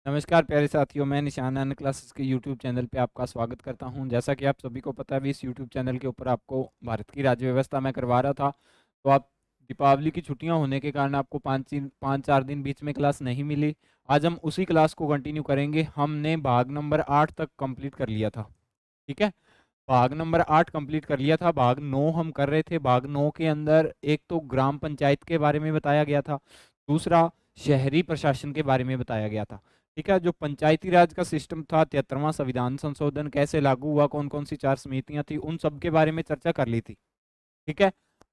नमस्कार प्यारे साथियों, मैं निशान अन क्लासेस के यूट्यूब चैनल पे आपका स्वागत करता हूं। जैसा कि आप सभी को पता है, भी इस यूट्यूब चैनल के ऊपर आपको भारत की राज्य व्यवस्था मैं करवा रहा था। तो आप दीपावली की छुट्टियां होने के कारण आपको पाँच चार दिन बीच में क्लास नहीं मिली। आज हम उसी क्लास को कंटिन्यू करेंगे। हमने भाग नंबर 8 तक कंप्लीट कर लिया था। ठीक है, भाग नंबर 8 कंप्लीट कर लिया था। भाग 9 हम कर रहे थे। भाग 9 के अंदर एक तो ग्राम पंचायत के बारे में बताया गया था, दूसरा शहरी प्रशासन के बारे में बताया गया था। ठीक है, जो पंचायती राज का सिस्टम था, 73वां संविधान संशोधन कैसे लागू हुआ, कौन कौन सी 4 समितियां थी, उन सब के बारे में चर्चा कर ली थी। ठीक है,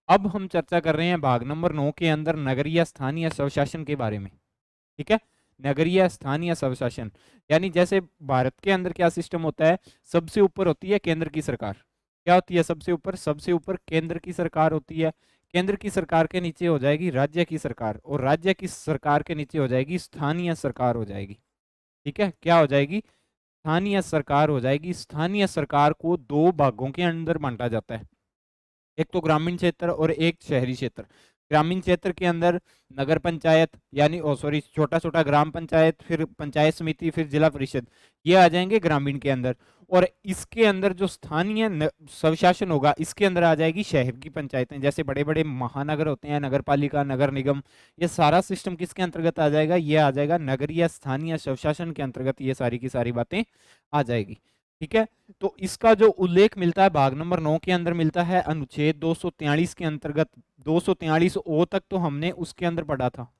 अब हम चर्चा कर रहे हैं भाग नंबर 9 के अंदर नगरीय स्थानीय स्वशासन के बारे में। ठीक है, नगरीय स्थानीय स्वशासन यानी जैसे भारत के अंदर क्या सिस्टम होता है, सबसे ऊपर होती है केंद्र की सरकार। क्या होती है सबसे ऊपर? सबसे ऊपर केंद्र की सरकार होती है। केंद्र की सरकार के नीचे हो जाएगी राज्य की सरकार, और राज्य की सरकार के नीचे हो जाएगी स्थानीय सरकार हो जाएगी। ठीक है, क्या हो जाएगी? स्थानीय सरकार हो जाएगी। स्थानीय सरकार को दो भागों के अंदर बांटा जाता है, एक तो ग्रामीण क्षेत्र और एक शहरी क्षेत्र। ग्रामीण क्षेत्र के अंदर नगर पंचायत यानी सॉरी छोटा छोटा ग्राम पंचायत, फिर पंचायत समिति, फिर जिला परिषद, ये आ जाएंगे ग्रामीण के अंदर। और इसके अंदर जो स्थानीय स्वशासन होगा, इसके अंदर आ जाएगी शहर की पंचायतें। जैसे बड़े बड़े महानगर होते हैं, नगर पालिका, नगर निगम, ये सारा सिस्टम किसके अंतर्गत आ जाएगा? ये आ जाएगा नगरीय स्थानीय स्वशासन के अंतर्गत। ये सारी की सारी बातें आ जाएगी। ठीक है, तो इसका जो उल्लेख मिलता है भाग नंबर 9 के अंदर मिलता है अनुच्छेद 243 के अंतर्गत। 243 ओ तक तो हमने उसके अंदर पढ़ा था।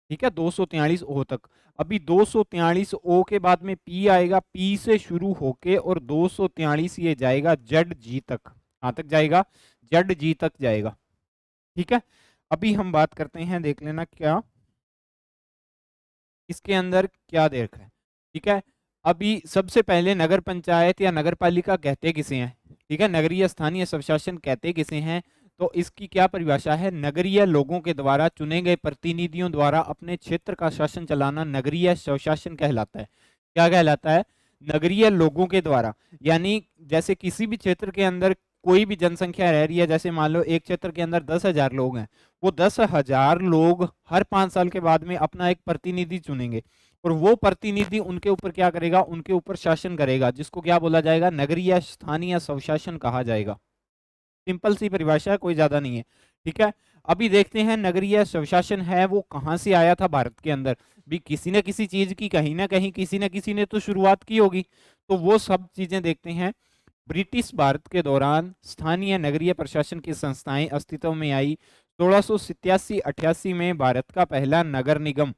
ठीक है, 243 ओ तक। अभी 243 ओ के बाद में पी आएगा, पी से शुरू होके और 243 ये जाएगा जड जी तक। कहां तक जाएगा? जड जी तक जाएगा। ठीक है, अभी हम बात करते हैं, देख लेना क्या इसके अंदर क्या देख है। ठीक है, अभी सबसे पहले नगर पंचायत या नगर पालिका कहते किसे हैं? ठीक है, नगरीय स्थानीय स्वशासन कहते किसे हैं? तो इसकी क्या परिभाषा है? नगरीय लोगों के द्वारा चुने गए प्रतिनिधियों द्वारा अपने क्षेत्र का शासन चलाना नगरीय स्वशासन कहलाता है। क्या कहलाता है? नगरीय लोगों के द्वारा, यानी जैसे किसी भी क्षेत्र के अंदर कोई भी जनसंख्या रह रही है, जैसे मान लो एक क्षेत्र के अंदर 10,000 लोग हैं, वो 10,000 लोग हर 5 साल के बाद में अपना एक प्रतिनिधि चुनेंगे, और वो प्रतिनिधि उनके ऊपर क्या करेगा? उनके ऊपर शासन करेगा, जिसको क्या बोला जाएगा? नगरीय स्थानीय स्वशासन कहा जाएगा। सिंपल सी परिभाषा है, कोई ज्यादा नहीं है। ठीक है, अभी देखते हैं नगरीय स्वशासन है वो कहां से आया था भारत के अंदर। भी किसी न किसी चीज की कहीं ना कहीं किसी न किसी ने तो शुरुआत की होगी, तो वो सब चीजें देखते हैं। ब्रिटिश भारत के दौरान स्थानीय नगरीय प्रशासन की संस्थाएं अस्तित्व में आई। 1687-88 में भारत का पहला नगर निगम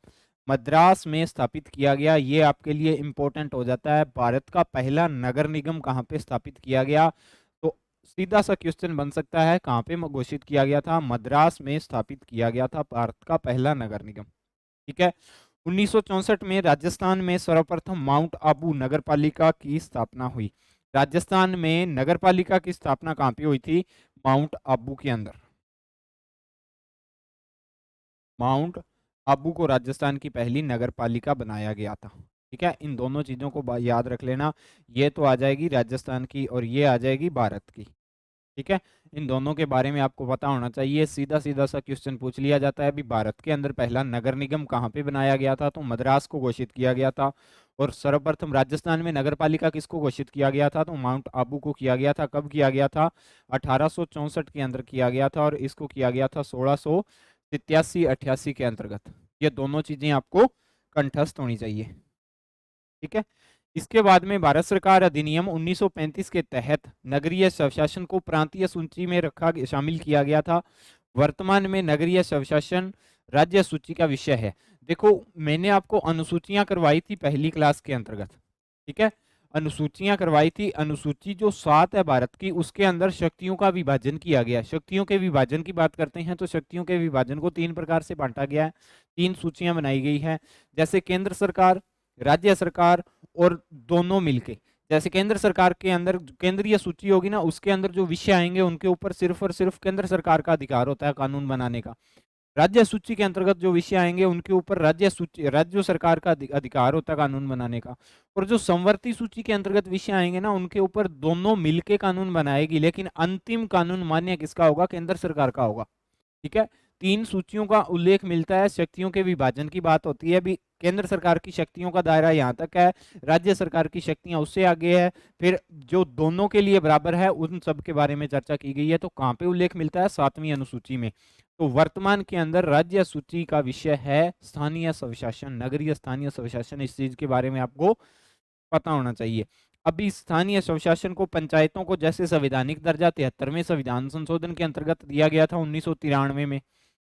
मद्रास में स्थापित किया गया। ये आपके लिए इंपॉर्टेंट हो जाता है, भारत का पहला नगर निगम कहाँ पे स्थापित किया गया? तो सीधा सा क्वेश्चन बन सकता है, कहाँ पे घोषित किया गया था? मद्रास में स्थापित किया गया था भारत का पहला नगर निगम। ठीक है, 1964 में राजस्थान में सर्वप्रथम माउंट आबू नगर पालिका की स्थापना हुई। राजस्थान में नगर पालिका की स्थापना कहाँ पे हुई थी? माउंट आबू के अंदर। माउंट आबू को राजस्थान की पहली नगर पालिका बनाया गया था। ठीक है, इन दोनों चीजों को याद रख लेना। ये तो आ जाएगी राजस्थान की और ये आ जाएगी भारत की। ठीक है, इन दोनों के बारे में आपको पता होना चाहिए। सीधा सीधा सा क्वेश्चन पूछ लिया जाता है, अभी भारत के अंदर पहला नगर निगम कहाँ पे बनाया गया था? तो मद्रास को घोषित किया गया था। और सर्वप्रथम राजस्थान में नगर पालिका किसको घोषित किया गया था? तो माउंट आबू को किया गया था। कब किया गया था? 1864 के अंदर किया गया था, और इसको किया गया था 1687-88 के अंतर्गत। ये दोनों चीजें आपको कंठस्थ होनी चाहिए। ठीक है, इसके बाद में भारत सरकार अधिनियम 1935 के तहत नगरीय स्वशासन को प्रांतीय सूची में शामिल किया गया था। वर्तमान में नगरीय स्वशासन राज्य सूची का विषय है। देखो, मैंने आपको अनुसूचियां करवाई थी पहली क्लास के अंतर्गत। ठीक है, अनुसूचियां करवाई थी। अनुसूची जो 7 है भारत की, उसके अंदर शक्तियों का विभाजन किया गया। शक्तियों के विभाजन की बात करते हैं तो शक्तियों के विभाजन को 3 प्रकार से बांटा गया है। 3 सूचियां बनाई गई है, जैसे केंद्र सरकार, राज्य सरकार और दोनों मिलके। जैसे केंद्र सरकार के अंदर केंद्रीय सूची होगी ना, उसके अंदर जो विषय आएंगे उनके ऊपर सिर्फ और सिर्फ केंद्र सरकार का अधिकार होता है कानून बनाने का। राज्य सूची के अंतर्गत जो विषय आएंगे उनके ऊपर राज्य सरकार का अधिकार होता है कानून बनाने का। और जो संवर्ती सूची के अंतर्गत विषय आएंगे ना, उनके ऊपर दोनों मिलके कानून बनाएगी, लेकिन अंतिम कानून मान्य किसका होगा? केंद्र सरकार का होगा। ठीक है, 3 सूचियों का उल्लेख मिलता है। शक्तियों के विभाजन की बात होती है, भी केंद्र सरकार की शक्तियों का दायरा यहाँ तक है, राज्य सरकार की शक्तियां उससे आगे है, फिर जो दोनों के लिए बराबर है उन सब के बारे में चर्चा की गई है। तो कहाँ पे उल्लेख मिलता है? 7वीं अनुसूची में। तो वर्तमान के अंदर राज्य सूची का विषय है स्थानीय स्वशासन, नगरीय स्थानीय स्वशासन। इस चीज के बारे में आपको पता होना चाहिए। अभी स्थानीय स्वशासन को पंचायतों को जैसे संवैधानिक दर्जा 73वें संविधान संशोधन के अंतर्गत दिया गया था 1993 में,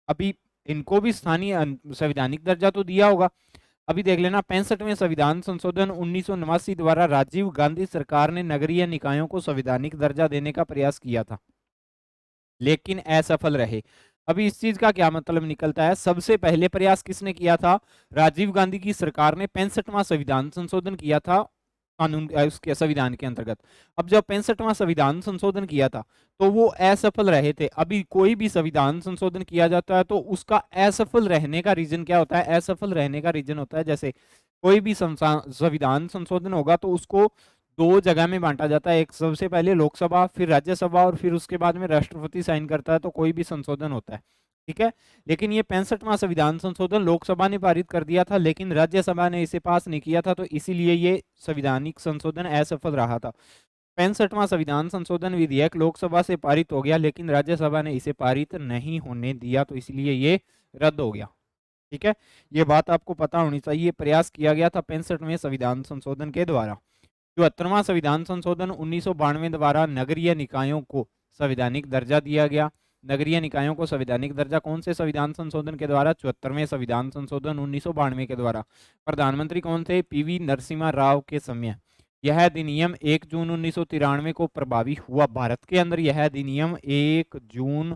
अभी इनको भी स्थानीय संवैधानिक दर्जा तो दिया होगा। अभी देख लेना 65वें संविधान संशोधन 1989 द्वारा राजीव गांधी सरकार ने नगरीय निकायों को संवैधानिक दर्जा देने का प्रयास किया था, लेकिन असफल रहे। अभी इस चीज का क्या मतलब निकलता है? सबसे पहले प्रयास किसने किया था? राजीव गांधी की सरकार ने 65वां संविधान संशोधन किया था कानून उसके संविधान के अंतर्गत। अब जब 65वां संविधान संशोधन किया था तो वो असफल रहे थे। अभी कोई भी संविधान संशोधन किया जाता है तो उसका असफल रहने का रीजन क्या होता है? असफल रहने का रीजन होता है, जैसे कोई भी संविधान संशोधन होगा तो उसको दो जगह में बांटा जाता है, एक सबसे पहले लोकसभा, फिर राज्यसभा, और फिर उसके बाद में राष्ट्रपति साइन करता है तो कोई भी संशोधन होता है, ठीक है। लेकिन ये 65वां संविधान संशोधन लोकसभा ने पारित कर दिया था, लेकिन राज्यसभा ने इसे पास नहीं किया था, तो इसीलिए ये संवैधानिक संशोधन असफल रहा था। 65वां संविधान संशोधन विधेयक लोकसभा से पारित हो गया, लेकिन राज्यसभा ने इसे पारित नहीं होने दिया, तो इसलिए ये रद्द हो गया, ठीक है। ये बात आपको पता होनी चाहिए। प्रयास किया गया था 65वें संविधान संशोधन के द्वारा। 74वां संविधान संशोधन 1992 द्वारा नगरीय निकायों को संवैधानिक दर्जा दिया गया। नगरीय निकायों को संवैधानिक दर्जा कौन से संविधान संशोधन के द्वारा? 74वें संविधान संशोधन 1992 के द्वारा। प्रधानमंत्री कौन थे? पीवी नरसिम्हा राव के समय यह अधिनियम 1 जून 1993 को प्रभावी हुआ। भारत के अंदर यह अधिनियम 1 जून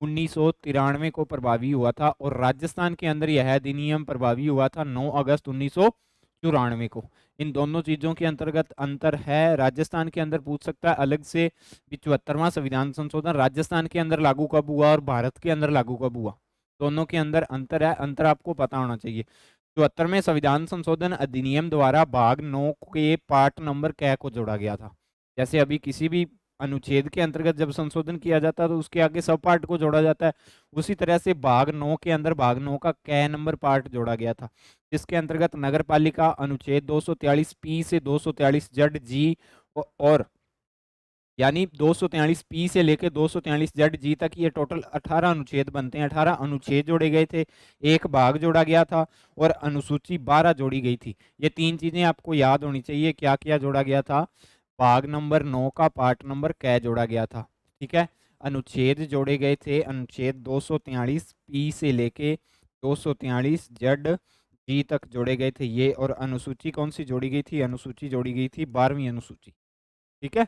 1993 को प्रभावी हुआ था, और राजस्थान के अंदर यह अधिनियम प्रभावी हुआ था 9 अगस्त 1994 को। इन दोनों चीजों के अंतर्गत अंतर है। राजस्थान के अंदर पूछ सकता है अलग से 74वां संविधान संशोधन राजस्थान के अंदर लागू कब हुआ और भारत के अंदर लागू कब हुआ, दोनों के अंदर अंतर है। अंतर आपको पता होना चाहिए। 74वें संविधान संशोधन अधिनियम द्वारा भाग 9 के पार्ट नंबर क को जोड़ा गया था। जैसे अभी किसी भी अनुच्छेद के अंतर्गत जब संशोधन किया जाता है तो उसके आगे सब पार्ट को जोड़ा जाता है, उसी तरह से भाग 9 के अंदर भाग 9 का क नंबर पार्ट जोड़ा गया था, जिसके अंतर्गत नगर पालिका अनुच्छेद 243 पी से 243 जेड जी और यानी 243 पी से लेकर 243 जेड जी तक ये टोटल 18 अनुच्छेद बनते हैं। 18 अनुच्छेद जोड़े गए थे, एक भाग जोड़ा गया था और अनुसूची 12 जोड़ी गई थी। ये तीन चीजें आपको याद होनी चाहिए। क्या क्या जोड़ा गया था? भाग नंबर 9 का पार्ट नंबर क जोड़ा गया था, ठीक है। अनुच्छेद जोड़े गए थे, अनुच्छेद 243 पी से लेके 243 जेड जी तक जोड़े गए थे ये। और अनुसूची कौन सी जोड़ी गई थी? अनुसूची जोड़ी गई थी 12वीं अनुसूची, ठीक है।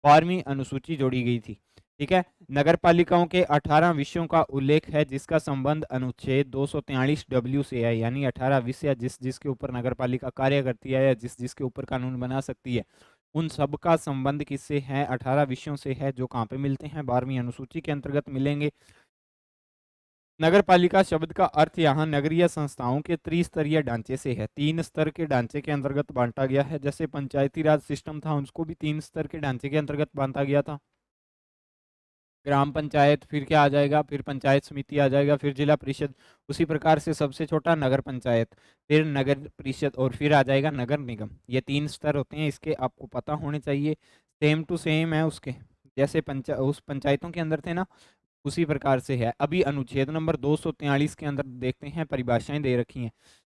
12वीं अनुसूची जोड़ी गई थी, ठीक है। नगर पालिकाओं के 18 विषयों का उल्लेख है जिसका संबंध अनुच्छेद 243 डब्ल्यू से है, यानी 18 विषय जिस जिसके ऊपर नगर पालिका कार्य करती है या जिस जिसके ऊपर कानून बना सकती है, उन सब का संबंध किससे है? 18 विषयों से है, जो कहाँ पे मिलते हैं? 12वीं अनुसूची के अंतर्गत मिलेंगे। नगर पालिका शब्द का अर्थ यहाँ नगरीय संस्थाओं के त्रिस्तरीय ढांचे से है। 3 स्तर के ढांचे के अंतर्गत बांटा गया है। जैसे पंचायती राज सिस्टम था उसको भी 3 स्तर के ढांचे के अंतर्गत बांटा गया था। ग्राम पंचायत, फिर क्या आ जाएगा? फिर पंचायत समिति आ जाएगा, फिर जिला परिषद। उसी प्रकार से सबसे छोटा नगर पंचायत, फिर नगर परिषद और फिर आ जाएगा नगर निगम। ये 3 स्तर होते हैं, इसके आपको पता होने चाहिए। सेम टू सेम है उसके, जैसे उस पंचायतों के अंदर थे ना, उसी प्रकार से है। अभी अनुच्छेद नंबर 243 के अंदर देखते हैं, परिभाषाएं दे रखी हैं।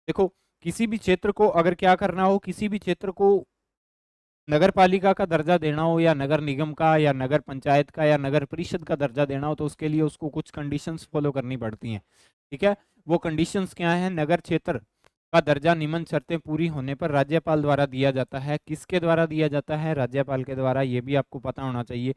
देखो, किसी भी क्षेत्र को अगर क्या करना हो, किसी भी क्षेत्र को नगर पालिका का दर्जा देना हो या नगर निगम का या नगर पंचायत का या नगर परिषद का दर्जा देना हो, तो उसके लिए उसको कुछ कंडीशंस फॉलो करनी पड़ती हैं, ठीक है। वो कंडीशंस क्या है? नगर क्षेत्र का दर्जा निम्न शर्तें पूरी होने पर राज्यपाल द्वारा दिया जाता है। किसके द्वारा दिया जाता है? राज्यपाल के द्वारा। ये भी आपको पता होना चाहिए।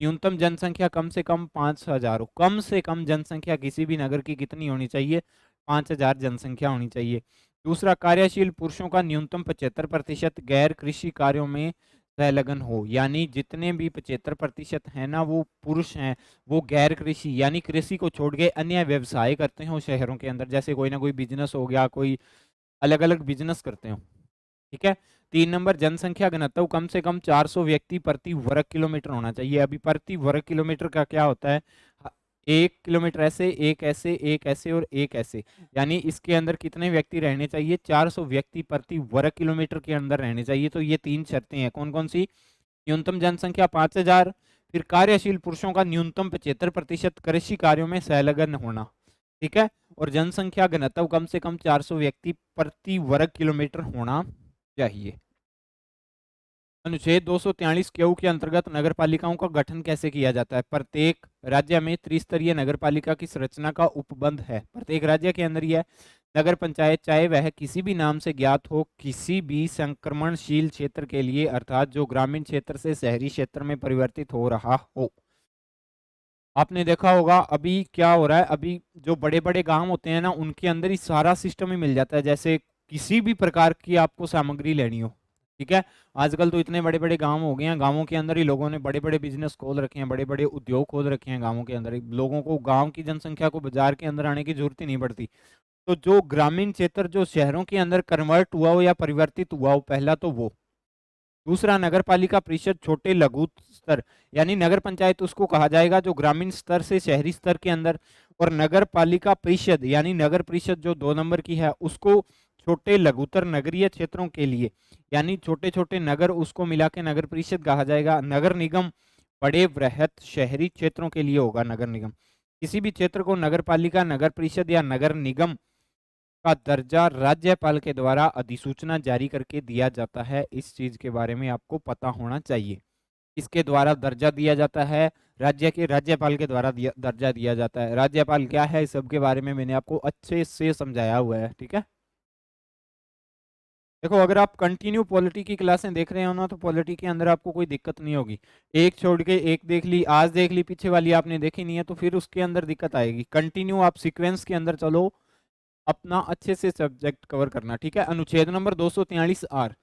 न्यूनतम जनसंख्या कम से कम 5000 हो। कम से कम जनसंख्या किसी भी नगर की कितनी होनी चाहिए? 5000 जनसंख्या होनी चाहिए। दूसरा, कार्यशील पुरुषों का न्यूनतम 75% गैर कृषि कार्यों में संलग्न हो, यानी जितने भी 75% है ना वो पुरुष हैं, वो गैर कृषि यानी कृषि को छोड़ के अन्य व्यवसाय करते हो शहरों के अंदर, जैसे कोई ना कोई बिजनेस हो गया, कोई अलग अलग बिजनेस करते हो, ठीक है। 3 नंबर, जनसंख्या घनत्व कम से कम 400 व्यक्ति प्रति वर्ग किलोमीटर होना चाहिए। अभी प्रति वर्ग किलोमीटर का क्या होता है? 1 किलोमीटर ऐसे, एक ऐसे, एक ऐसे और एक ऐसे, यानी इसके अंदर कितने व्यक्ति रहने चाहिए? 400 व्यक्ति प्रति वर्ग किलोमीटर के अंदर रहने चाहिए। तो ये 3 शर्तें हैं, कौन कौन सी? न्यूनतम जनसंख्या 5000, फिर कार्यशील पुरुषों का न्यूनतम 75% कृषि कार्यों में संलग्न होना, ठीक है, और जनसंख्या घनत्व कम से कम 400 व्यक्ति प्रति वर्ग किलोमीटर होना चाहिए। अनुच्छेद 243 क्यू के अंतर्गत नगर पालिकाओं का गठन कैसे किया जाता है? प्रत्येक राज्य में त्रिस्तरीय नगर पालिका की संरचना का उपबंध है। प्रत्येक राज्य के अंदर यह नगर पंचायत, चाहे वह किसी भी नाम से ज्ञात हो, किसी भी संक्रमणशील क्षेत्र के लिए, अर्थात जो ग्रामीण क्षेत्र से शहरी क्षेत्र में परिवर्तित हो रहा हो। आपने देखा होगा अभी क्या हो रहा है, अभी जो बड़े बड़े गांव होते हैं ना, उनके अंदर ही सारा सिस्टम ही मिल जाता है। जैसे किसी भी प्रकार की आपको सामग्री लेनी हो, ठीक है, आजकल तो इतने बड़े बड़े गांव हो गए हैं, गांवों के अंदर ही लोगों ने बड़े बड़े बिजनेस खोल रखे हैं, बड़े बड़े उद्योग खोल रखे हैं गांवों के अंदर ही। लोगों को गांव की जनसंख्या को बाजार के अंदर आने की जरूरत ही नहीं पड़ती। तो जो ग्रामीण क्षेत्र जो शहरों के अंदर कन्वर्ट हुआ हो या परिवर्तित हुआ हो, पहला तो वो। दूसरा, नगर पालिका परिषद छोटे लघु स्तर, यानी नगर पंचायत उसको कहा जाएगा जो ग्रामीण स्तर से शहरी स्तर के अंदर, और नगर पालिका परिषद यानी नगर परिषद जो 2 नंबर की है, उसको छोटे लघुतर नगरीय क्षेत्रों के लिए, यानी छोटे छोटे नगर, उसको मिला के नगर परिषद कहा जाएगा। नगर निगम बड़े वृहत शहरी क्षेत्रों के लिए होगा नगर निगम। किसी भी क्षेत्र को नगर पालिका, नगर परिषद या नगर निगम का दर्जा राज्यपाल के द्वारा अधिसूचना जारी करके दिया जाता है। इस चीज के बारे में आपको पता होना चाहिए। इसके द्वारा दर्जा दिया जाता है, राज्य के राज्यपाल के द्वारा दर्जा दिया जाता है। राज्यपाल क्या है, इस सब के बारे में मैंने आपको अच्छे से समझाया हुआ है, ठीक है। देखो, अगर आप कंटिन्यू पॉलिटी की क्लासें देख रहे हो ना, तो पॉलिटी के अंदर आपको कोई दिक्कत नहीं होगी। एक छोड़ के एक देख ली, आज देख ली, पीछे वाली आपने देखी नहीं है, तो फिर उसके अंदर दिक्कत आएगी। कंटिन्यू आप सीक्वेंस के अंदर चलो, अपना अच्छे से सब्जेक्ट कवर करना, ठीक है। अनुच्छेद नंबर 243 आर,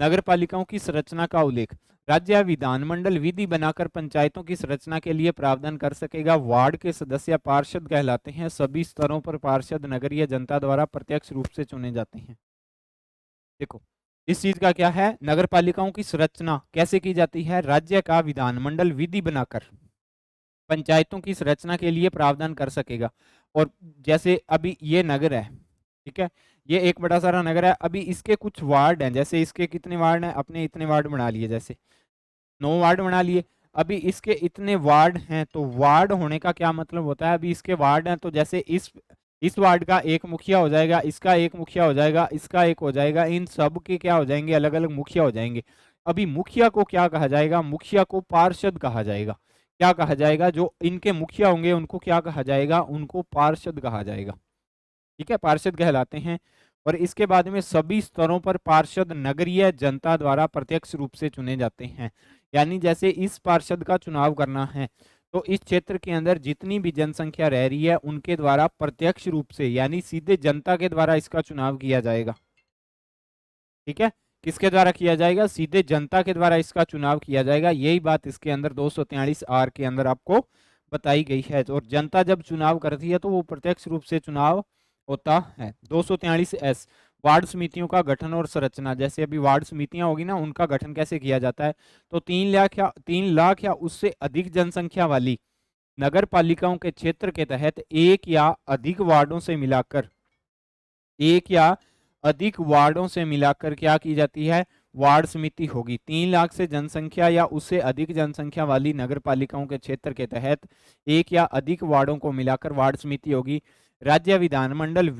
नगर पालिकाओं की संरचना का उल्लेख। राज्य विधानमंडल विधि बनाकर पंचायतों की संरचना के लिए प्रावधान कर सकेगा। वार्ड के सदस्य पार्षद कहलाते हैं। सभी स्तरों पर पार्षद नगरीय जनता द्वारा प्रत्यक्ष रूप से चुने जाते हैं। देखो, इस चीज का क्या है, नगर पालिकाओं की संरचना कैसे की जाती है? राज्य का विधानमंडल विधि बनाकर पंचायतों की संरचना के लिए प्रावधान कर सकेगा। और जैसे अभी ये नगर है, ठीक है, ये एक बड़ा सारा नगर है, अभी इसके कुछ वार्ड हैं, जैसे इसके कितने वार्ड हैं, अपने इतने वार्ड बना लिए, जैसे 9 वार्ड बना लिए। अभी इसके इतने वार्ड हैं, तो वार्ड होने का क्या मतलब होता है? अभी इसके वार्ड हैं, तो जैसे इस वार्ड का एक मुखिया हो जाएगा, इसका एक मुखिया हो जाएगा, इसका एक हो जाएगा, इन सब के क्या हो जाएंगे, अलग अलग मुखिया हो जाएंगे। अभी मुखिया को क्या कहा जाएगा? मुखिया को पार्षद कहा जाएगा। क्या कहा जाएगा? जो इनके मुखिया होंगे उनको क्या कहा जाएगा? उनको पार्षद कहा जाएगा, ठीक है, पार्षद कहलाते हैं। और इसके बाद में सभी स्तरों पर पार्षद नगरीय जनता द्वारा प्रत्यक्ष रूप से चुने जाते हैं। यानी जैसे इस पार्षद का चुनाव करना है, तो इस क्षेत्र के अंदर जितनी भी जनसंख्या रह रही है उनके द्वारा प्रत्यक्ष रूप से, यानी सीधे जनता के द्वारा इसका चुनाव किया जाएगा, ठीक है। किसके द्वारा किया जाएगा? सीधे जनता के द्वारा इसका चुनाव किया जाएगा। यही बात इसके अंदर 243 आर के अंदर आपको बताई गई है। और जनता जब चुनाव करती है तो वो प्रत्यक्ष रूप से चुनाव होता है। 243 एस, वार्ड समितियों का गठन और संरचना। जैसे अभी वार्ड समितियां होगी ना, उनका गठन कैसे किया जाता है? तो 3 लाख या उससे अधिक जनसंख्या वाली नगर पालिकाओं के क्षेत्र के तहत एक या अधिक वार्डों से मिलाकर क्या की जाती है? वार्ड समिति होगी। 3 लाख से जनसंख्या या उससे अधिक जनसंख्या वाली नगर पालिकाओं के क्षेत्र के तहत एक या अधिक वार्डों को मिलाकर वार्ड समिति होगी। राज्य विधानमंडल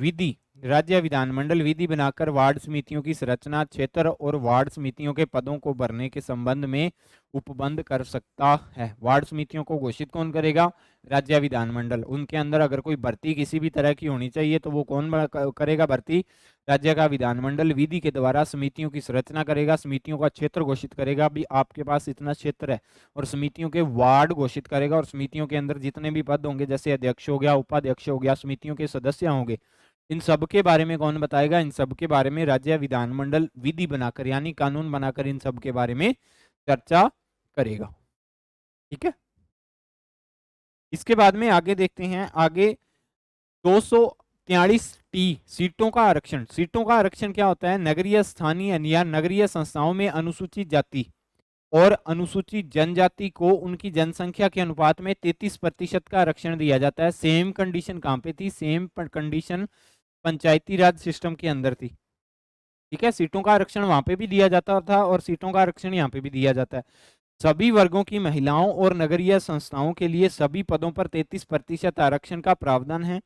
विधि बनाकर वार्ड समितियों की संरचना, क्षेत्र और वार्ड समितियों के पदों को भरने के संबंध में उपबंध कर सकता है। वार्ड समितियों को घोषित कौन करेगा? राज्य विधानमंडल। उनके अंदर अगर कोई भर्ती किसी भी तरह की होनी चाहिए तो वो कौन करेगा भर्ती? राज्य का विधानमंडल विधि के द्वारा समितियों की संरचना करेगा, समितियों का क्षेत्र घोषित करेगा, भी आपके पास इतना क्षेत्र है, और समितियों के वार्ड घोषित करेगा। और समितियों के अंदर जितने भी पद होंगे, जैसे अध्यक्ष हो गया, उपाध्यक्ष हो गया, समितियों के सदस्य होंगे, इन सब के बारे में कौन बताएगा? इन सब के बारे में राज्य विधानमंडल विधि बनाकर, यानी कानून बनाकर, इन सब के बारे में चर्चा करेगा, ठीक है। इसके बाद में आगे देखते हैं, आगे 243 टी, सीटों का आरक्षण। सीटों का आरक्षण क्या होता है? नगरीय, स्थानीय या नगरीय संस्थाओं में अनुसूचित जाति और अनुसूचित जनजाति को उनकी जनसंख्या के अनुपात में 33% का आरक्षण दिया जाता है। सेम कंडीशन कहाँ पे थी? सेम कंडीशन पंचायती राज सिस्टम के अंदर थी। ठीक है, सीटों का आरक्षण वहां पे भी दिया जाता था और सीटों का आरक्षण यहाँ पे भी दिया जाता है। सभी वर्गों की महिलाओं और नगरीय संस्थाओं के लिए सभी पदों पर 33% आरक्षण का प्रावधान है।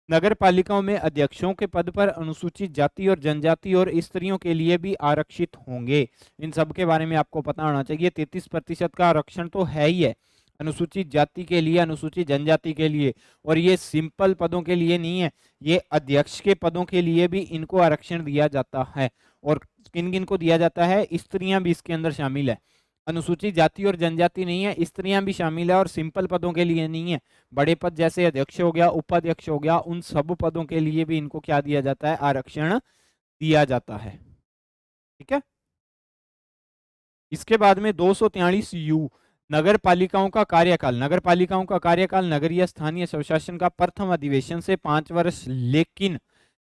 नगर पालिकाओं में अध्यक्षों के पद पर अनुसूचित जाति और जनजाति और स्त्रियों के लिए भी आरक्षित होंगे। इन सब के बारे में आपको पता होना चाहिए। 33% का आरक्षण तो है ही है अनुसूचित जाति के लिए, अनुसूचित जनजाति के लिए, और ये सिंपल पदों के लिए नहीं है, ये अध्यक्ष के पदों के लिए भी इनको आरक्षण दिया जाता है। और किन किन को दिया जाता है? स्त्रियां भी इसके अंदर शामिल है। अनुसूचित जाति और जनजाति नहीं है, स्त्रियां भी शामिल है, और सिंपल पदों के लिए नहीं है। बड़े पद जैसे अध्यक्ष हो गया, उपाध्यक्ष हो गया, उन सब पदों के लिए भी इनको क्या दिया जाता है? आरक्षण दिया जाता है। ठीक है, इसके बाद में 243 यू नगर पालिकाओं का कार्यकाल। नगर पालिकाओं का कार्यकाल नगरीय स्थानीय स्वशासन का प्रथम अधिवेशन से 5 वर्ष, लेकिन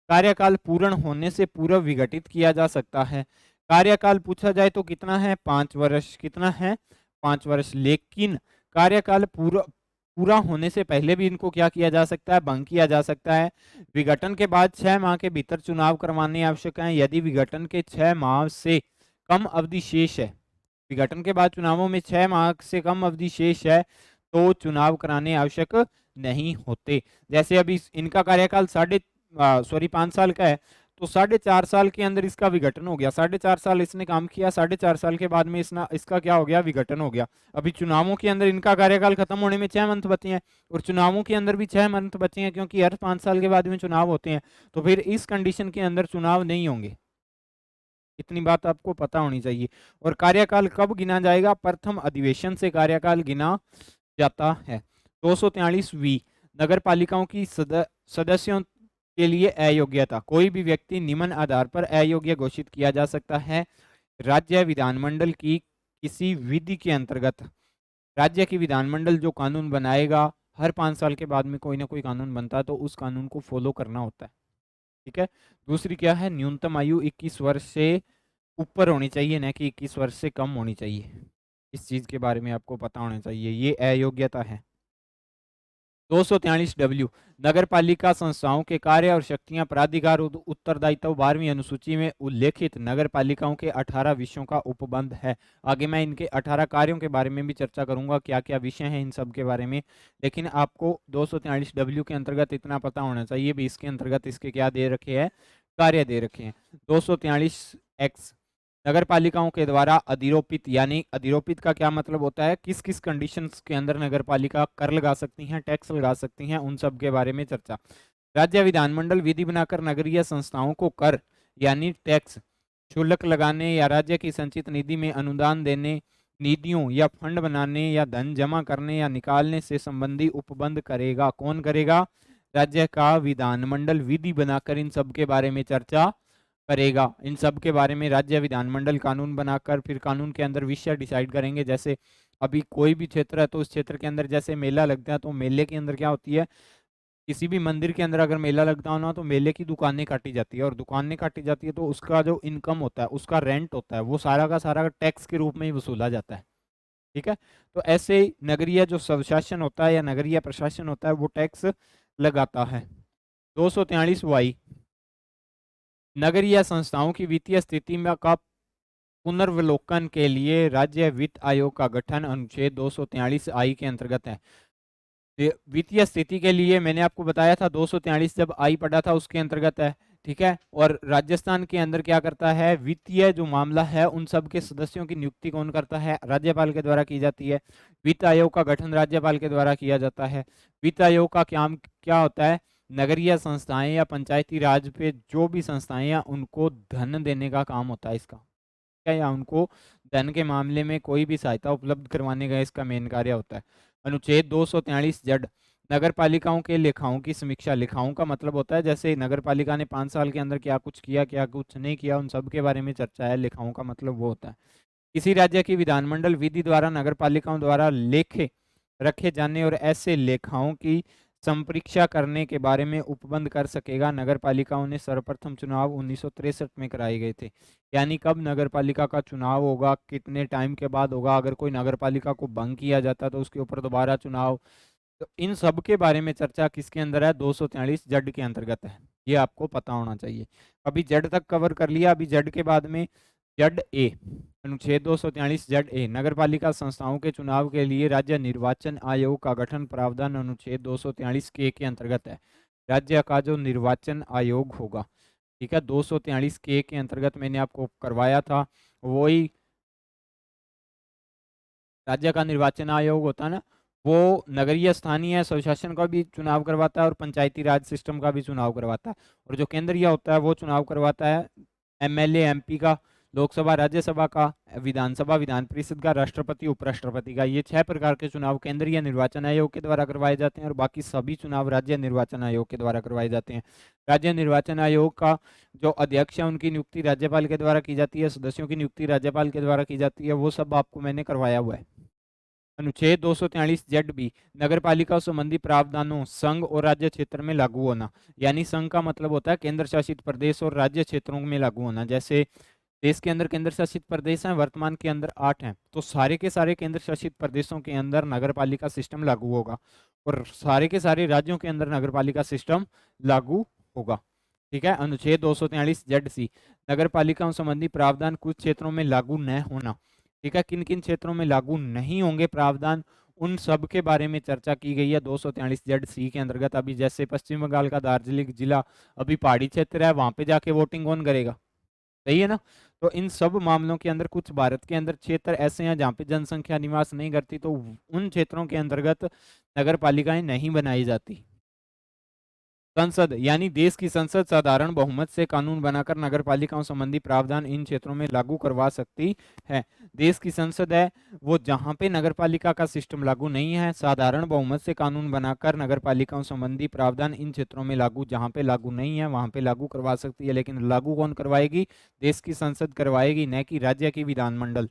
कार्यकाल पूर्ण होने से पूर्व विघटित किया जा सकता है। कार्यकाल पूछा जाए तो कितना है? 5 वर्ष। कितना है? 5 वर्ष। लेकिन कार्यकाल पूरा होने से पहले भी इनको क्या किया जा सकता है? भंग किया जा सकता है। विघटन के बाद 6 माह के भीतर चुनाव करवाने आवश्यक है। यदि विघटन के 6 माह से कम अवधि शेष है, विघटन के बाद चुनावों में 6 माह से कम अवधि शेष है, तो चुनाव कराने आवश्यक नहीं होते। जैसे अभी इनका कार्यकाल 5 साल का है, तो 4.5 साल के अंदर इसका विघटन हो गया। 4.5 साल इसने काम किया, 4.5 साल के बाद में इसका क्या हो गया? विघटन हो गया। अभी चुनावों के अंदर इनका कार्यकाल खत्म होने में 6 मंथ बचे हैं, और चुनावों के अंदर भी 6 मंथ बचे हैं, क्योंकि हर 5 साल के बाद में चुनाव होते हैं। तो फिर इस कंडीशन के अंदर चुनाव नहीं होंगे। इतनी बात आपको पता होनी चाहिए। और कार्यकाल कब गिना जाएगा? प्रथम अधिवेशन से कार्यकाल गिना जाता है। 243 नगर पालिकाओं की सदस्यों के लिए अयोग्यता। कोई भी व्यक्ति निम्न आधार पर अयोग्य घोषित किया जा सकता है। राज्य विधानमंडल की किसी विधि के अंतर्गत, राज्य की विधानमंडल जो कानून बनाएगा, हर 5 साल के बाद में कोई ना कोई कानून बनता है, तो उस कानून को फॉलो करना होता है। ठीक है, दूसरी क्या है? न्यूनतम आयु 21 वर्ष से ऊपर होनी चाहिए, न कि 21 वर्ष से कम होनी चाहिए। इस चीज के बारे में आपको पता होना चाहिए, ये अयोग्यता है। 243 डब्ल्यू नगर पालिका संस्थाओं के कार्य और शक्तियां, प्राधिकार उत्तरदायित्व 12वीं अनुसूची में उल्लेखित नगर पालिकाओं के 18 विषयों का उपबंध है। आगे मैं इनके 18 कार्यों के बारे में भी चर्चा करूंगा, क्या क्या विषय हैं इन सब के बारे में। लेकिन आपको 243 डब्ल्यू के अंतर्गत इतना पता होना चाहिए भी, इसके अंतर्गत इसके क्या दे रखे हैं? कार्य दे रखे हैं। 243 एक्स नगर पालिकाओं के द्वारा अधिरोपित, यानी अधिरोपित का क्या मतलब होता है? किस किस कंडीशंस के अंदर नगर पालिका कर लगा सकती हैं, टैक्स लगा सकती हैं, उन सब के बारे में चर्चा। राज्य विधानमंडल विधि बनाकर नगरीय संस्थाओं को कर यानी टैक्स, शुल्क लगाने या राज्य की संचित निधि में अनुदान देने, निधियों या फंड बनाने या धन जमा करने या निकालने से संबंधी उपबंध करेगा। कौन करेगा? राज्य का विधानमंडल विधि बनाकर इन सब के बारे में चर्चा करेगा। इन सब के बारे में राज्य विधानमंडल कानून बनाकर फिर कानून के अंदर विषय डिसाइड करेंगे। जैसे अभी कोई भी क्षेत्र है, तो उस क्षेत्र के अंदर जैसे मेला लगता है, तो मेले के अंदर क्या होती है? किसी भी मंदिर के अंदर अगर मेला लगता हो ना, तो मेले की दुकानें काटी जाती है, और दुकानें काटी जाती है तो उसका जो इनकम होता है, उसका रेंट होता है, वो सारा का सारा टैक्स के रूप में ही वसूला जाता है। ठीक है, तो ऐसे ही नगरीय जो स्वशासन होता है या नगरीय प्रशासन होता है, वो टैक्स लगाता है। 243 वाई नगरीय संस्थाओं की वित्तीय स्थिति में का पुनर्वलोकन के लिए राज्य वित्त आयोग का गठन अनुच्छेद 243 आई के अंतर्गत है। वित्तीय स्थिति के लिए मैंने आपको बताया था 243 जब आई पढ़ा था उसके अंतर्गत है। ठीक है, और राजस्थान के अंदर क्या करता है? वित्तीय जो मामला है उन सब के सदस्यों की नियुक्ति कौन करता है? राज्यपाल के द्वारा की जाती है। वित्त आयोग का गठन राज्यपाल के द्वारा किया जाता है। वित्त आयोग का काम क्या होता है? नगरीय संस्थाएं या पंचायती राज पे जो भी संस्थाएं हैं उनको धन देने का काम होता है इसका, क्या, या उनको धन के मामले में कोई भी सहायता उपलब्ध करवाने का इसका मेन कार्य होता है। अनुच्छेद 243 जड नगर पालिकाओं के लेखाओं की समीक्षा। लेखाओं का मतलब होता है जैसे नगर पालिका ने 5 साल के अंदर क्या कुछ किया, क्या कुछ नहीं किया, उन सब के बारे में चर्चा है। लेखाओं का मतलब वो होता है किसी राज्य की विधानमंडल विधि द्वारा नगर पालिकाओं द्वारा लेखे रखे जाने और ऐसे लेखाओं की संपरीक्षा करने के बारे में उपबंध कर सकेगा। नगर पालिकाओं ने सर्वप्रथम चुनाव 1963 में कराए गए थे। यानी कब नगर पालिका का चुनाव होगा, कितने टाइम के बाद होगा, अगर कोई नगर पालिका को भंग किया जाता तो उसके ऊपर दोबारा चुनाव, तो इन सब के बारे में चर्चा किसके अंदर है, 243 जड के अंतर्गत है। ये आपको पता होना चाहिए। अभी जड तक कवर कर लिया, अभी जड के बाद में जड ए, अनुच्छेद 243 जड ए, नगर पालिका संस्थाओं के चुनाव के लिए राज्य निर्वाचन आयोग का गठन प्रावधान अनुच्छेद 243 के अंतर्गत है। राज्य का जो निर्वाचन आयोग होगा, ठीक है, 243 के अंतर्गत मैंने आपको करवाया था, वही राज्य का निर्वाचन आयोग होता है ना, वो नगरीय स्थानीय स्वशासन का भी चुनाव करवाता है और पंचायती राज सिस्टम का भी चुनाव करवाता है। और जो केंद्रीय होता है वो चुनाव करवाता है एमएलए एमपी का, लोकसभा राज्यसभा का, विधानसभा विधान परिषद का, राष्ट्रपति उपराष्ट्रपति का। ये 6 प्रकार के चुनाव केंद्रीय निर्वाचन आयोग के द्वारा करवाए जाते हैं और बाकी सभी चुनाव राज्य निर्वाचन आयोग के द्वारा करवाए जाते हैं। राज्य निर्वाचन आयोग का जो अध्यक्ष है उनकी नियुक्ति राज्यपाल के द्वारा की जाती है, सदस्यों की नियुक्ति राज्यपाल के द्वारा की जाती है। वो सब आपको मैंने करवाया हुआ है। अनुच्छेद 243 जेड बी, नगर पालिका संबंधी प्रावधानों संघ और राज्य क्षेत्र में लागू होना। यानी संघ का मतलब होता है केंद्र शासित प्रदेश और राज्य क्षेत्रों में लागू होना। जैसे देश के अंदर केंद्र शासित प्रदेश हैं, वर्तमान के अंदर 8 हैं, तो सारे के सारे केंद्र शासित प्रदेशों के अंदर नगर पालिका सिस्टम लागू होगा और सारे के सारे राज्यों के अंदर नगर पालिका सिस्टम लागू होगा। ठीक है। अनुच्छेद 243 जेड सी, नगर पालिकाओं संबंधी प्रावधान कुछ क्षेत्रों में लागू न होना। ठीक है, किन किन क्षेत्रों में लागू नहीं होंगे प्रावधान, उन सब के बारे में चर्चा की गई है 243 जेड सी के अंतर्गत। अभी जैसे पश्चिम बंगाल का दार्जिलिंग जिला अभी पहाड़ी क्षेत्र है, वहां पे जाके वोटिंग कौन करेगा, सही है ना। तो इन सब मामलों के अंदर कुछ भारत के अंदर क्षेत्र ऐसे हैं जहाँ पे जनसंख्या निवास नहीं करती, तो उन क्षेत्रों के अंतर्गत नगर पालिकाएं नहीं बनाई जाती। संसद यानी देश की संसद साधारण बहुमत से कानून बनाकर नगर पालिकाओं संबंधी प्रावधान इन क्षेत्रों में लागू करवा सकती है। देश की संसद है वो जहां पे नगर पालिका का सिस्टम लागू नहीं है, साधारण बहुमत से कानून बनाकर नगर पालिकाओं संबंधी प्रावधान इन क्षेत्रों में लागू, जहां पे लागू नहीं है वहां पे लागू करवा सकती है। लेकिन लागू कौन करवाएगी, देश की संसद करवाएगी, न कि राज्य की विधानमंडल।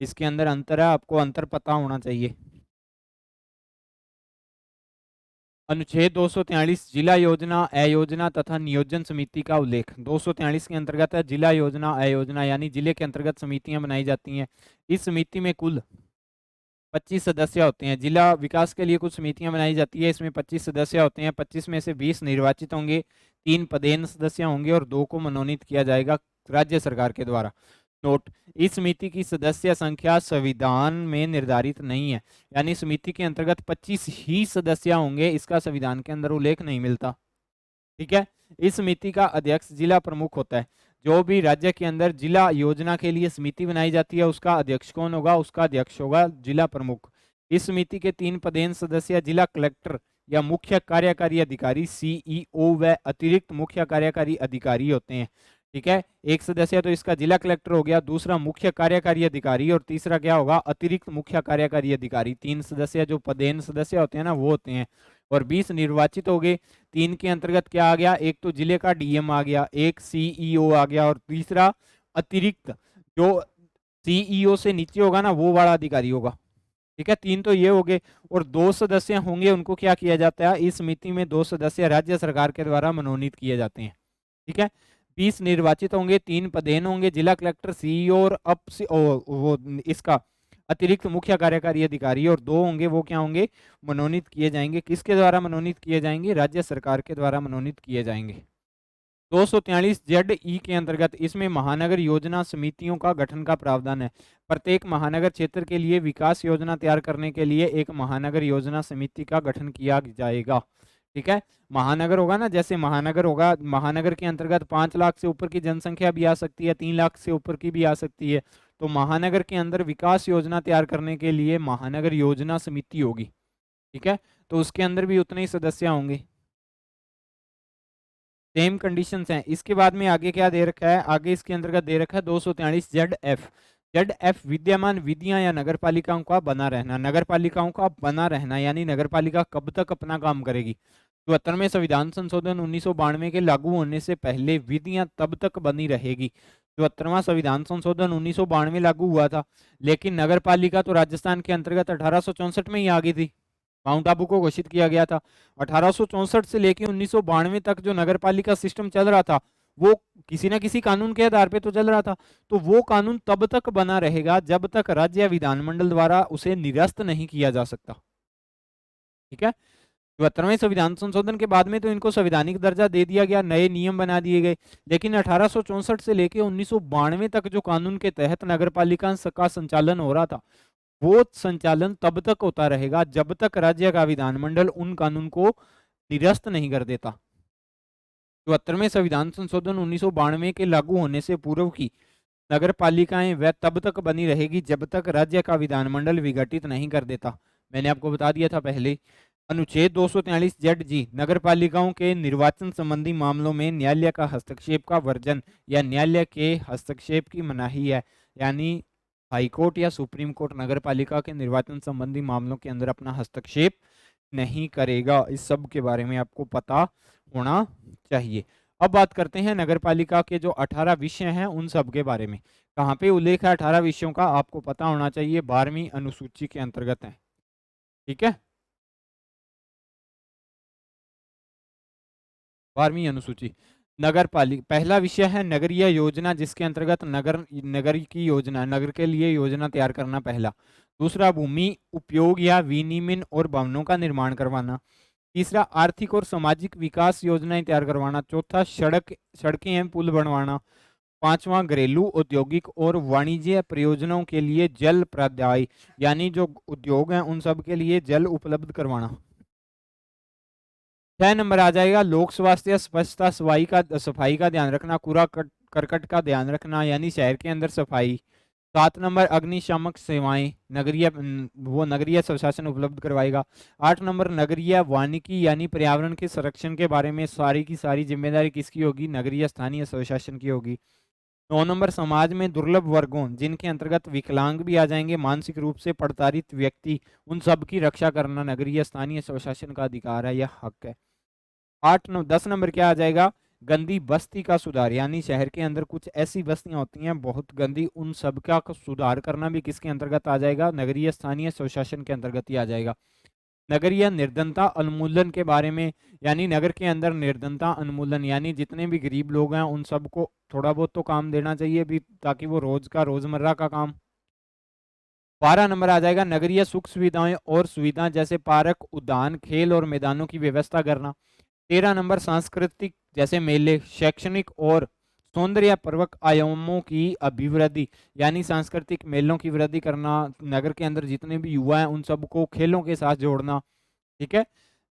इसके अंदर अंतर है, आपको अंतर पता होना चाहिए। अनुच्छेद 243 जिला योजना आयोजना तथा नियोजन समिति का उल्लेख। 243 के अंतर्गत है जिला योजना आयोजना, यानी जिले के अंतर्गत समितियां बनाई जाती हैं। इस समिति में कुल 25 सदस्य होते हैं। जिला विकास के लिए कुछ समितियां बनाई जाती है, इसमें 25 सदस्य होते हैं। 25 में से 20 निर्वाचित होंगे, 3 पदेन सदस्य होंगे और 2 को मनोनीत किया जाएगा राज्य सरकार के द्वारा। नोट, इस समिति की सदस्य संख्या संविधान में निर्धारित नहीं है, यानी समिति के अंतर्गत 25 ही सदस्य होंगे, इसका संविधान के अंदर उल्लेख नहीं मिलता। ठीक है। इस समिति का अध्यक्ष जिला प्रमुख होता है। जो भी राज्य के अंदर जिला योजना के लिए समिति बनाई जाती है उसका अध्यक्ष कौन होगा, उसका अध्यक्ष होगा जिला प्रमुख। इस समिति के 3 पदेन सदस्य जिला कलेक्टर या मुख्य कार्यकारी अधिकारी सीईओ व अतिरिक्त मुख्य कार्यकारी अधिकारी होते हैं। ठीक है, एक सदस्य तो इसका जिला कलेक्टर हो गया, दूसरा मुख्य कार्यकारी अधिकारी और तीसरा क्या होगा, अतिरिक्त मुख्य कार्यकारी अधिकारी। 3 सदस्य जो पदेन सदस्य होते हैं ना वो होते हैं और 20 निर्वाचित हो गए। 3 के अंतर्गत क्या आ गया, एक तो जिले का डीएम आ गया, एक सीईओ आ गया और तीसरा अतिरिक्त जो सीईओ से नीचे होगा ना वो वाला अधिकारी होगा। ठीक है, 3 तो ये हो गए और 2 सदस्य होंगे, उनको क्या किया जाता है, इस समिति में 2 सदस्य राज्य सरकार के द्वारा मनोनीत किए जाते हैं। ठीक है, 20 निर्वाचित होंगे, 3 पदेन होंगे, जिला कलेक्टर सीईओ और वो इसका अतिरिक्त मुख्य कार्यकारी अधिकारी, और 2 होंगे वो क्या होंगे, मनोनीत किए जाएंगे। किसके द्वारा मनोनीत किए जाएंगे, राज्य सरकार के द्वारा मनोनीत किए जाएंगे। 243 जेड ई के अंतर्गत इसमें महानगर योजना समितियों का गठन का प्रावधान है। प्रत्येक महानगर क्षेत्र के लिए विकास योजना तैयार करने के लिए एक महानगर योजना समिति का गठन किया जाएगा। ठीक है, महानगर होगा ना, जैसे महानगर होगा, महानगर के अंतर्गत 5 लाख से ऊपर की जनसंख्या भी आ सकती है, 3 लाख से ऊपर की भी आ सकती है। तो महानगर के अंदर विकास योजना तैयार करने के लिए महानगर योजना समिति होगी। ठीक है, तो उसके अंदर भी उतने ही सदस्य होंगे, सेम कंडीशंस हैं। इसके बाद में आगे क्या दे रखा है, आगे इसके अंतर्गत दे रखा है 243 जेड एफ। जेड एफ विद्यमान विधियां या नगर पालिकाओं का बना रहना। नगर पालिकाओं का बना रहना यानी नगर पालिका कब तक अपना काम करेगी। 74वें संविधान संशोधन 1992 के लागू होने से पहले विधियां तब तक बनी रहेगी। 74वां संविधान संशोधन 1992 लागू हुआ था, लेकिन नगर पालिका तो राजस्थान के अंतर्गत 1864 में ही आ गई थी। माउंट आबू को घोषित किया गया था। 1864 से लेकर 1992 तक जो नगर पालिका सिस्टम चल रहा था वो किसी ना किसी कानून के आधार पे तो चल रहा था। तो वो कानून तब तक बना रहेगा जब तक राज्य या विधानमंडल द्वारा उसे निरस्त नहीं किया जा सकता। ठीक है। 74वें संविधान संशोधन के बाद में तो इनको संवैधानिक दर्जा दे दिया गया, नए नियम बना दिए गए, लेकिन 1864 से लेकर 1992 तक जो कानून के तहत नगर पालिका का संचालन हो रहा था वो संचालन तब तक होता रहेगा जब तक राज्य का विधानमंडल उन कानून को निरस्त नहीं कर देता। 74वें संविधान संशोधन 1992 के लागू होने से पूर्व की नगर पालिकाएं वह तब तक बनी रहेगी जब तक राज्य का विधानमंडल विघटित नहीं कर देता। मैंने आपको बता दिया था पहले। अनुच्छेद 243 जेड जी नगर पालिकाओं के निर्वाचन संबंधी मामलों में न्यायालय का हस्तक्षेप का वर्जन या न्यायालय के हस्तक्षेप की मनाही है। यानी हाईकोर्ट या सुप्रीम कोर्ट नगर पालिका के निर्वाचन संबंधी मामलों के अंदर अपना हस्तक्षेप नहीं करेगा। इस सब के बारे में आपको पता होना चाहिए। अब बात करते हैं नगर पालिका के जो 18 विषय हैं उन सब के बारे में। कहाँ पे उल्लेख है 18 विषयों का, आपको पता होना चाहिए, 12वीं अनुसूची के अंतर्गत है। ठीक है, 12वीं अनुसूची। नगर पालिका पहला विषय है नगरीय योजना, जिसके अंतर्गत नगर की योजना, नगर के लिए योजना तैयार करना पहला। दूसरा भूमि उपयोग या विनियमन और भवनों का निर्माण करवाना। तीसरा आर्थिक और सामाजिक विकास योजनाएं तैयार करवाना। चौथा सड़कें एवं पुल बनवाना। पांचवा घरेलू औद्योगिक और वाणिज्य प्रयोजनों के लिए जल प्रदाय, यानी जो उद्योग हैं उन सब के लिए जल उपलब्ध करवाना। 6 नंबर आ जाएगा लोक स्वास्थ्य, स्वच्छता, सफाई का ध्यान रखना, कूड़ा करकट का ध्यान रखना, यानी शहर के अंदर सफाई। 7 नंबर अग्निशामक सेवाएं, वो नगरीय स्वशासन उपलब्ध करवाएगा। 8 नंबर नगरीय वानिकी, यानी पर्यावरण के संरक्षण के बारे में सारी की सारी जिम्मेदारी किसकी होगी, नगरीय स्थानीय स्वशासन की होगी। 9 नंबर समाज में दुर्लभ वर्गों, जिनके अंतर्गत विकलांग भी आ जाएंगे, मानसिक रूप से प्रताड़ित व्यक्ति, उन सब की रक्षा करना नगरीय स्थानीय स्वशासन का अधिकार है या हक है। 10 नंबर क्या आ जाएगा, गंदी बस्ती का सुधार, यानी शहर के अंदर कुछ ऐसी बस्तियां होती हैं बहुत गंदी, उन सब का सुधार करना भी किसके अंतर्गत आ जाएगा, नगरीय स्थानीय स्वशासन के अंतर्गत ही आ जाएगा। नगरीय निर्धनता उन्मूलन के बारे में, यानी नगर के अंदर निर्धनता उन्मूलन, यानी जितने भी गरीब लोग हैं उन सबको थोड़ा बहुत तो काम देना चाहिए भी, ताकि वो रोजमर्रा का काम। 12 नंबर आ जाएगा नगरीय सुख सुविधाएं और सुविधाएं, जैसे पार्क, उद्यान, खेल और मैदानों की व्यवस्था करना। 13 नंबर सांस्कृतिक, जैसे मेले, शैक्षणिक और सौंदर्य पर्वक आयामों की अभिवृद्धि, यानी सांस्कृतिक मेलों की वृद्धि करना, नगर के अंदर जितने भी युवा हैं उन सबको खेलों के साथ जोड़ना। ठीक है।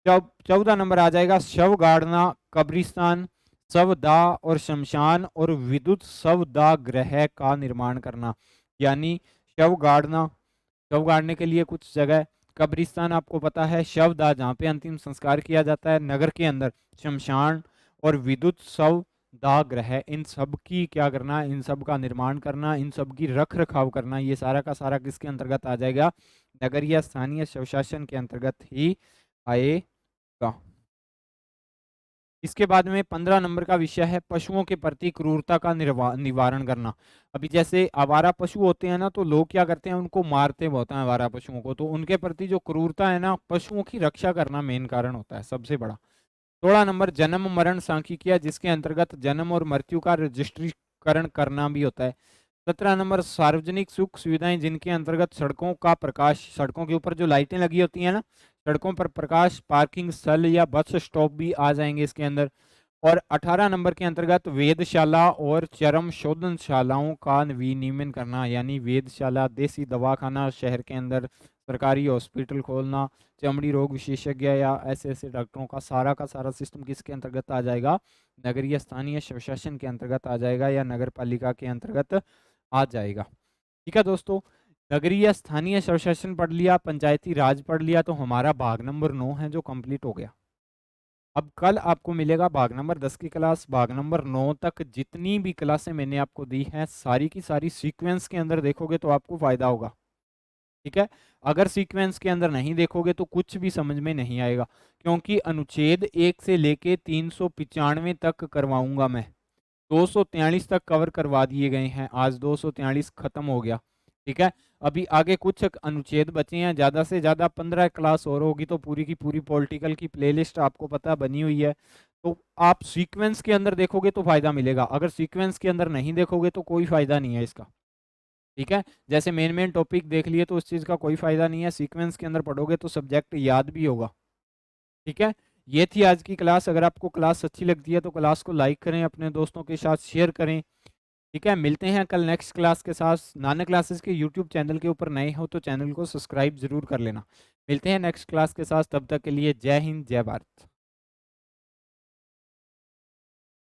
14 नंबर आ जाएगा शव गाड़ना, कब्रिस्तान, शवदाह और शमशान और विद्युत शवदाह गृह का निर्माण करना, यानी शव गाड़ना, शव गाड़ने के लिए कुछ जगह, कब्रिस्तान आपको पता है, शवदाह जहाँ पे अंतिम संस्कार किया जाता है, नगर के अंदर शमशान और विद्युत शव दाह गृह, इन सब की क्या करना, इन सब का निर्माण करना, इन सब की रख रखाव करना, ये सारा का सारा किसके अंतर्गत आ जाएगा, नगरीय स्थानीय स्वशासन के अंतर्गत ही आएगा। इसके बाद में 15 नंबर का विषय है पशुओं के प्रति क्रूरता का निवारण करना। अभी जैसे आवारा पशु होते हैं ना, तो लोग क्या करते हैं, उनको मारते बहुत हैं आवारा पशुओं को, तो उनके प्रति जो क्रूरता है ना, पशुओं की रक्षा करना मेन कारण होता है सबसे बड़ा। 16 नंबर जन्म मरण सांख्यिकीय, जिसके अंतर्गत जन्म और मृत्यु का रजिस्ट्रीकरण करना भी होता है। 17 नंबर सार्वजनिक सुख सुविधाएं, जिनके अंतर्गत सड़कों का प्रकाश, सड़कों के ऊपर जो लाइटें लगी होती हैं ना, सड़कों पर प्रकाश, पार्किंग स्थल या बस स्टॉप भी आ जाएंगे इसके अंदर। और 18 नंबर के अंतर्गत वेधशाला और चरम शोधनशालाओं का विनियमन करना, यानी वेधशाला, देसी दवाखाना, शहर के अंदर सरकारी हॉस्पिटल खोलना, चमड़ी रोग विशेषज्ञ या ऐसे ऐसे डॉक्टरों का सारा सिस्टम किसके अंतर्गत आ जाएगा, नगरीय स्थानीय स्वशासन के अंतर्गत आ जाएगा या नगर पालिका के अंतर्गत आ जाएगा। ठीक है दोस्तों, नगरीय स्थानीय स्वशासन पढ़ लिया, पंचायती राज पढ़ लिया, तो हमारा भाग नंबर 9 है जो कंप्लीट हो गया। अब कल आपको मिलेगा भाग नंबर 10 की क्लास। भाग नंबर 9 तक जितनी भी क्लासें मैंने आपको दी हैं सारी की सारी सीक्वेंस के अंदर देखोगे तो आपको फायदा होगा। ठीक है। अगर सीक्वेंस के अंदर नहीं देखोगे तो कुछ भी समझ में नहीं आएगा, क्योंकि अनुच्छेद 1 से लेके 395 तक करवाऊंगा मैं। 243 तक कवर करवा दिए गए हैं, आज 243 खत्म हो गया। ठीक है। अभी आगे कुछ अनुच्छेद बचे हैं, ज़्यादा से ज़्यादा 15 क्लास और होगी तो पूरी की पूरी पॉलिटिकल की प्लेलिस्ट आपको पता बनी हुई है। तो आप सीक्वेंस के अंदर देखोगे तो फायदा मिलेगा, अगर सीक्वेंस के अंदर नहीं देखोगे तो कोई फायदा नहीं है इसका। ठीक है, जैसे मेन मेन टॉपिक देख लिए तो उस चीज़ का कोई फायदा नहीं है, सीक्वेंस के अंदर पढ़ोगे तो सब्जेक्ट याद भी होगा। ठीक है, ये थी आज की क्लास। अगर आपको क्लास अच्छी लगती है तो क्लास को लाइक करें, अपने दोस्तों के साथ शेयर करें। ठीक है, मिलते हैं कल नेक्स्ट क्लास के साथ। नाना क्लासेस के यूट्यूब चैनल के ऊपर नए हो तो चैनल को सब्सक्राइब जरूर कर लेना। मिलते हैं नेक्स्ट क्लास के साथ, तब तक के लिए जय हिंद जय भारत।